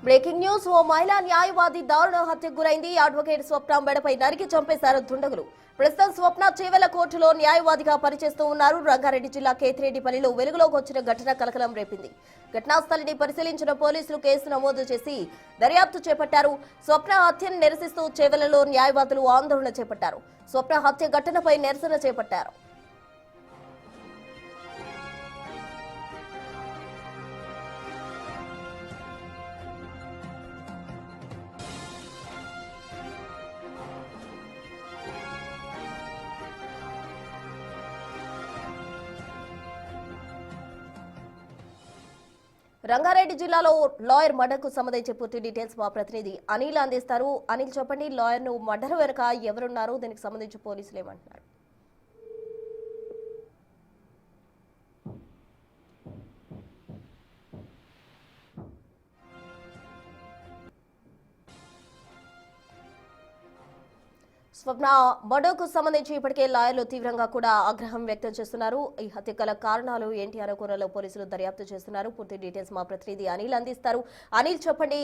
Breaking news ఓ మహిళా న్యాయవాది దారుణ హత్యకు గురైంది. అడ్వకేట్ స్వప్న మెడపై నరికి చంపేశారు దుండగులు. ప్రస్తుతం స్వప్న చేవెల కోర్టులో న్యాయవాదిగా పనిచేస్తూ ఉన్నారు. రంగారెడ్డి జిల్లా కేతిరెడ్డిపల్లిలో వెలుగులోకి వచ్చిన ఘటన కలకలం రేపింది. ఘటనా స్థలిని పరిశీలించిన పోలీసులు కేసు నమోదు చేసి దర్యాప్తు చేపట్టారు. స్వప్న హత్యను నిరసిస్తూ చేవెలలో న్యాయవాదులు ఆందోళన చేపట్టారు. స్వప్న హత్య ఘటనపై నిరసన చేపట్టారు. రంగారెడ్డి జిల్లాలో లాయర్ మర్డర్కు సంబంధించి పూర్తి డీటెయిల్స్ మా ప్రతినిధి అనిల్ అందిస్తారు. అనిల్ చెప్పండి, లాయర్ ను మర్డర్ వెనుక ఎవరున్నారు, దీనికి సంబంధించి పోలీసులు ఏమంటున్నారు? స్వప్న మర్డర్కు సంబంధించి ఇప్పటికే లాయర్లు తీవ్రంగా కూడా ఆగ్రహం వ్యక్తం చేస్తున్నారు. ఈ హత్య గల కారణాలు ఏంటి అనే కోణంలో పోలీసులు దర్యాప్తు చేస్తున్నారు. పూర్తి డీటెయిల్స్ మా ప్రతినిధి అనిల్ అందిస్తారు. అనిల్ చెప్పండి,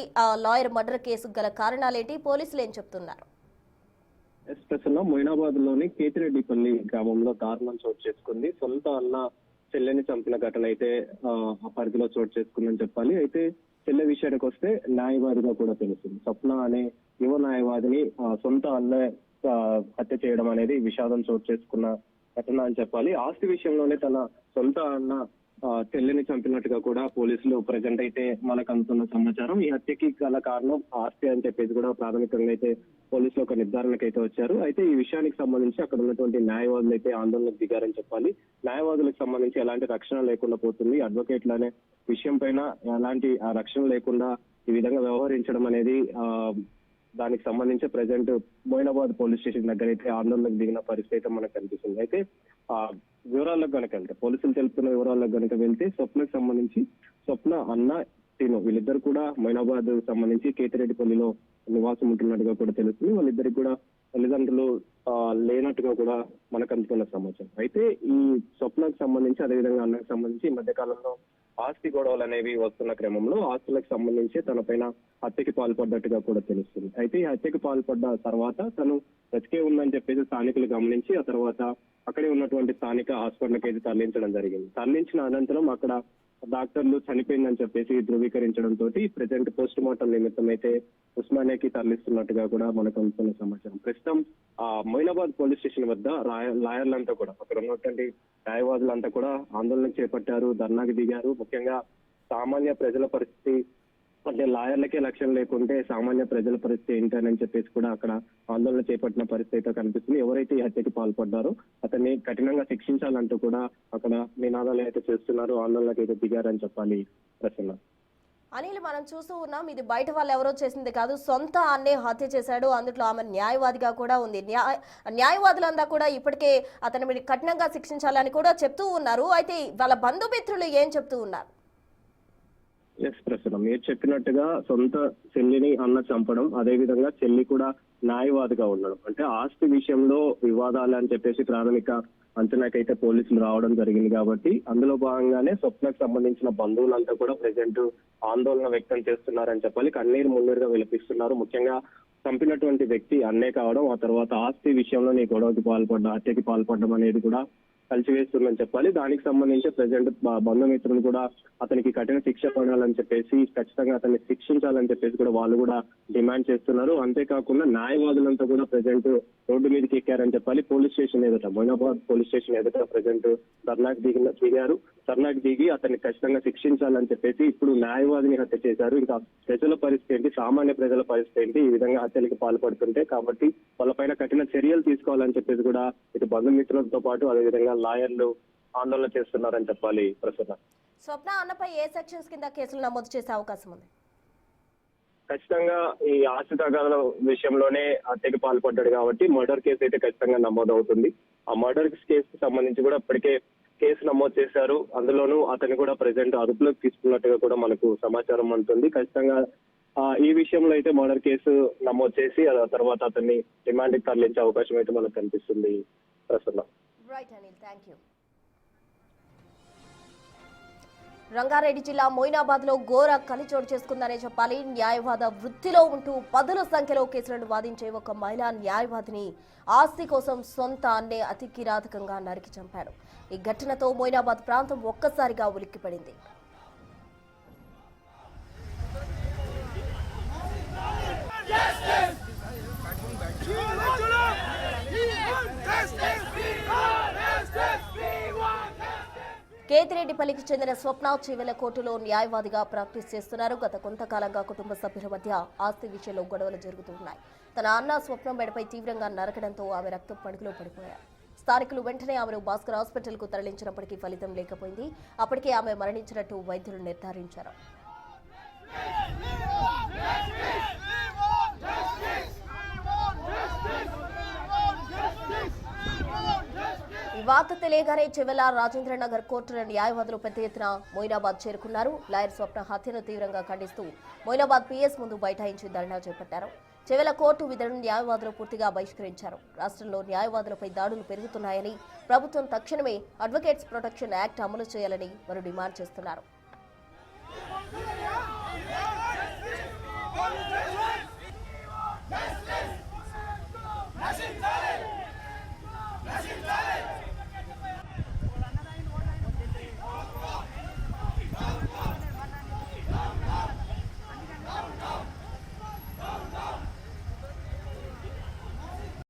లాయర్ మర్డర్ కేసు గల కారణాలు ఏంటి, పోలీసులు ఏం చెప్తున్నారు? మొయినాబాద్ లోని కేతిరెడ్డిపల్లి గ్రామంలో దారుణం చోటు చేసుకుంది. సొంత అన్న చెల్లెని చంపిన ఘటన అయితే ఆ పరిధిలో చోటు చేసుకుందని చెప్పాలి. అయితే చెల్లె విషయానికి వస్తే న్యాయవాదిగా కూడా తెలుస్తుంది. స్వప్న అనే యువ న్యాయవాదిని సొంత అన్న హత్య చేయడం అనేది విషాదం చోటు చేసుకున్న ఘటన అని చెప్పాలి. ఆస్తి విషయంలోనే తన సొంత అన్న చెల్లెని చంపినట్టుగా కూడా పోలీసులు ప్రజెంట్ అయితే మనకు అందుతున్న సమాచారం. ఈ హత్యకి గల కారణం ఆస్తి అని చెప్పేసి కూడా ప్రాథమికంగా అయితే పోలీసులు ఒక నిర్ధారణకు అయితే వచ్చారు. అయితే ఈ విషయానికి సంబంధించి అక్కడ ఉన్నటువంటి న్యాయవాదులు అయితే ఆందోళనకు దిగారని చెప్పాలి. న్యాయవాదులకు సంబంధించి ఎలాంటి రక్షణ లేకుండా పోతుంది. అడ్వకేట్ల అనే విషయం పైన ఎలాంటి రక్షణ లేకుండా ఈ విధంగా వ్యవహరించడం అనేది దానికి సంబంధించి ప్రజెంట్ మొయినాబాద్ పోలీస్ స్టేషన్ దగ్గర అయితే ఆందోళనకు దిగిన పరిస్థితి అయితే మనకు కనిపిస్తుంది. అయితే వివరాలకు కనుక వెళ్తే పోలీసులు తెలుపుతున్న వివరాలకు కనుక వెళ్తే స్వప్నకు సంబంధించి స్వప్న అన్న టీను వీళ్ళిద్దరు కూడా మొయినాబాద్ సంబంధించి కేతిరెడ్డిపల్లిలో నివాసం ఉంటున్నట్టుగా కూడా తెలుస్తుంది. వాళ్ళిద్దరికి కూడా తల్లిదండ్రులు లేనట్టుగా కూడా మనకు అందుతున్న సమాచారం. అయితే ఈ స్వప్నకు సంబంధించి అదేవిధంగా అన్నకు సంబంధించి ఈ మధ్య కాలంలో ఆస్తి గొడవలు అనేవి వస్తున్న క్రమంలో ఆస్తులకు సంబంధించి తన పైన హత్యకి పాల్పడ్డట్టుగా కూడా తెలుస్తుంది. అయితే ఈ హత్యకి పాల్పడ్డ తర్వాత తను బ్రతికే ఉందని చెప్పేసి స్థానికులు గమనించి ఆ తర్వాత అక్కడే ఉన్నటువంటి స్థానిక హాస్పిటల్కి అయితే తరలించడం జరిగింది. తరలించిన అనంతరం అక్కడ డాక్టర్లు చనిపోయిందని చెప్పేసి ధృవీకరించడంతో ప్రెసెంట్ పోస్ట్ మార్టం నిమిత్తం అయితే ఉస్మానియాకి తరలిస్తున్నట్టుగా కూడా మనకు అందుతున్న సమాచారం. ప్రస్తుతం మొయినాబాద్ పోలీస్ స్టేషన్ వద్ద లాయర్లంతా కూడా అక్కడ ఉన్నటువంటి న్యాయవాదులంతా కూడా ఆందోళన చేపట్టారు, ధర్నాకి దిగారు. ముఖ్యంగా సామాన్య ప్రజల పరిస్థితి అంటే లాయర్లకే లక్ష్యం లేకుంటే సామాన్య ప్రజల పరిస్థితి ఏంటని చెప్పేసి కూడా అక్కడ ఆందోళన చేపట్టిన పరిస్థితి అయితే కనిపిస్తుంది. ఎవరైతే ఈ హత్యకి పాల్పడ్డారో అతన్ని కఠినంగా శిక్షించాలంటూ కూడా అక్కడ నినాదాలు అయితే చేస్తున్నారు, ఆందోళనకు అయితే దిగారని చెప్పాలి. ప్రసన్న అనిల్, మనం చూస్తూ ఉన్నాం, ఇది బయట వాళ్ళు ఎవరో చేసింది కాదు, సొంత అన్నే హత్య చేశాడు. అందులో ఆమె న్యాయవాదిగా కూడా ఉంది. న్యాయవాదులంతా కూడా ఇప్పటికే అతని మీద కఠినంగా శిక్షించాలని కూడా చెప్తూ ఉన్నారు. అయితే వాళ్ళ బంధుమిత్రులు ఏం చెప్తూ ఉన్నారు? ఎస్ ప్రసన్న, మీరు చెప్పినట్టుగా సొంత చెల్లిని అన్న చంపడం, అదే విధంగా చెల్లి కూడా న్యాయవాదిగా ఉండడం, అంటే ఆస్తి విషయంలో వివాదాలు అని చెప్పేసి ప్రాథమిక అంచనాకైతే పోలీసులు రావడం జరిగింది. కాబట్టి అందులో భాగంగానే స్వప్నకు సంబంధించిన బంధువులంతా కూడా ప్రెసెంట్ ఆందోళన వ్యక్తం చేస్తున్నారని చెప్పాలి. కన్నీరు మున్నీరుగా విలపిస్తున్నారు. ముఖ్యంగా చంపినటువంటి వ్యక్తి అన్నే కావడం, ఆ తర్వాత ఆస్తి విషయంలో నీ గొడవకి పాల్పడ్డ హత్యకి పాల్పడడం అనేది కూడా కలిసివేస్తుందని చెప్పాలి. దానికి సంబంధించి ప్రజెంట్ బంధుమిత్రులు కూడా అతనికి కఠిన శిక్ష పడాలని చెప్పేసి, ఖచ్చితంగా అతన్ని శిక్షించాలని చెప్పేసి కూడా వాళ్ళు కూడా డిమాండ్ చేస్తున్నారు. అంతేకాకుండా న్యాయవాదులంతా కూడా ప్రజెంట్ రోడ్డు మీదకి ఎక్కారని చెప్పాలి. పోలీస్ స్టేషన్ ఎదుట, మొయినాబాద్ పోలీస్ స్టేషన్ ఎదుట ప్రజెంట్ ధర్నాకు దిగారు. ధర్నాకు దిగి అతన్ని ఖచ్చితంగా శిక్షించాలని చెప్పేసి, ఇప్పుడు న్యాయవాదిని హత్య చేశారు, ఇంకా ప్రజల పరిస్థితి ఏంటి, సామాన్య ప్రజల పరిస్థితి ఏంటి, ఈ విధంగా హత్యలకు పాల్పడుతుంటే కాబట్టి వాళ్ళపైన కఠిన చర్యలు తీసుకోవాలని చెప్పేసి కూడా ఇటు బంధుమిత్రులతో పాటు అదేవిధంగా లాయర్లు ఆందోళన చేస్తున్నారని చెప్పాలి. ప్రస్తుతం స్వప్న అన్నపై ఏ సెక్షన్స్ కింద కేసులు నమోదు చేసే అవకాశం ఉంది? ఖచ్చితంగా ఈ ఆస్తి తగాదాల విషయంలోనే హత్యకి పాల్పడ్డాడు కాబట్టి మర్డర్ కేసు అయితే ఖచ్చితంగా నమోదు అవుతుంది. ఆ మర్డర్ కేసుకు సంబంధించి కూడా ఇప్పటికే కేసు నమోదు చేశారు. అందులోనూ అతన్ని కూడా ప్రెసెంట్ అదుపులోకి తీసుకున్నట్టుగా కూడా మనకు సమాచారం ఉంటుంది. ఖచ్చితంగా ఈ విషయంలో అయితే మర్డర్ కేసు నమోదు చేసి ఆ తర్వాత అతన్ని రిమాండ్కి తరలించే అవకాశం అయితే మనకు కనిపిస్తుంది. ప్రస్తుతం right Anil, thank you. Rangareddy జిల్లా మొయినాబాద్ లో ఘోర కలిచోటు చేసుకుందనే చెప్పాలి. న్యాయవాద వృత్తిలో ఉంటూ పదుల సంఖ్యలో కేసులను వాదించే ఒక మహిళా న్యాయవాదిని ఆస్తి కోసం సొంత అన్నే అతి కిరాతకంగా నరికి చంపాడు. ఈ ఘటనతో మొయినాబాద్ ప్రాంతం ఒక్కసారిగా ఉలిక్కిపడింది. కేతిరెడ్డిపల్లికి చెందిన స్వప్న చివెల కోర్టులో న్యాయవాదిగా ప్రాక్టీస్ చేస్తున్నారు. గత కొంతకాలంగా కుటుంబ సభ్యుల మధ్య ఆస్తి విషయంలో గొడవలు జరుగుతున్నాయి. తన అన్న స్వప్నం మెడపై తీవ్రంగా నరకడంతో ఆమె రక్తం పడుగులో పడిపోయారు. స్థానికులు వెంటనే ఆమెను భాస్కర్ హాస్పిటల్ కు తరలించినప్పటికీ ఫలితం లేకపోయింది. అప్పటికే ఆమె మరణించినట్టు వైద్యులు నిర్ధారించారు. ఈ వార్త తెలియగానే చెవెల రాజేంద్రనగర్ కోర్టుల న్యాయవాదులు పెద్ద ఎత్తున మొయినాబాద్ చేరుకున్నారు. లాయర్ స్వప్న హత్యను తీవ్రంగా ఖండిస్తూ మొయినాబాద్ పిఎస్ ముందు బైఠాయించి ధర్నా చేపట్టారు. చెవెల కోర్టు విధులను న్యాయవాదులు పూర్తిగా బహిష్కరించారు. రాష్ట్రంలో న్యాయవాదులపై దాడులు పెరుగుతున్నాయని, ప్రభుత్వం తక్షణమే అడ్వకేట్స్ ప్రొటెక్షన్ యాక్ట్ అమలు చేయాలని వారు డిమాండ్ చేస్తున్నారు.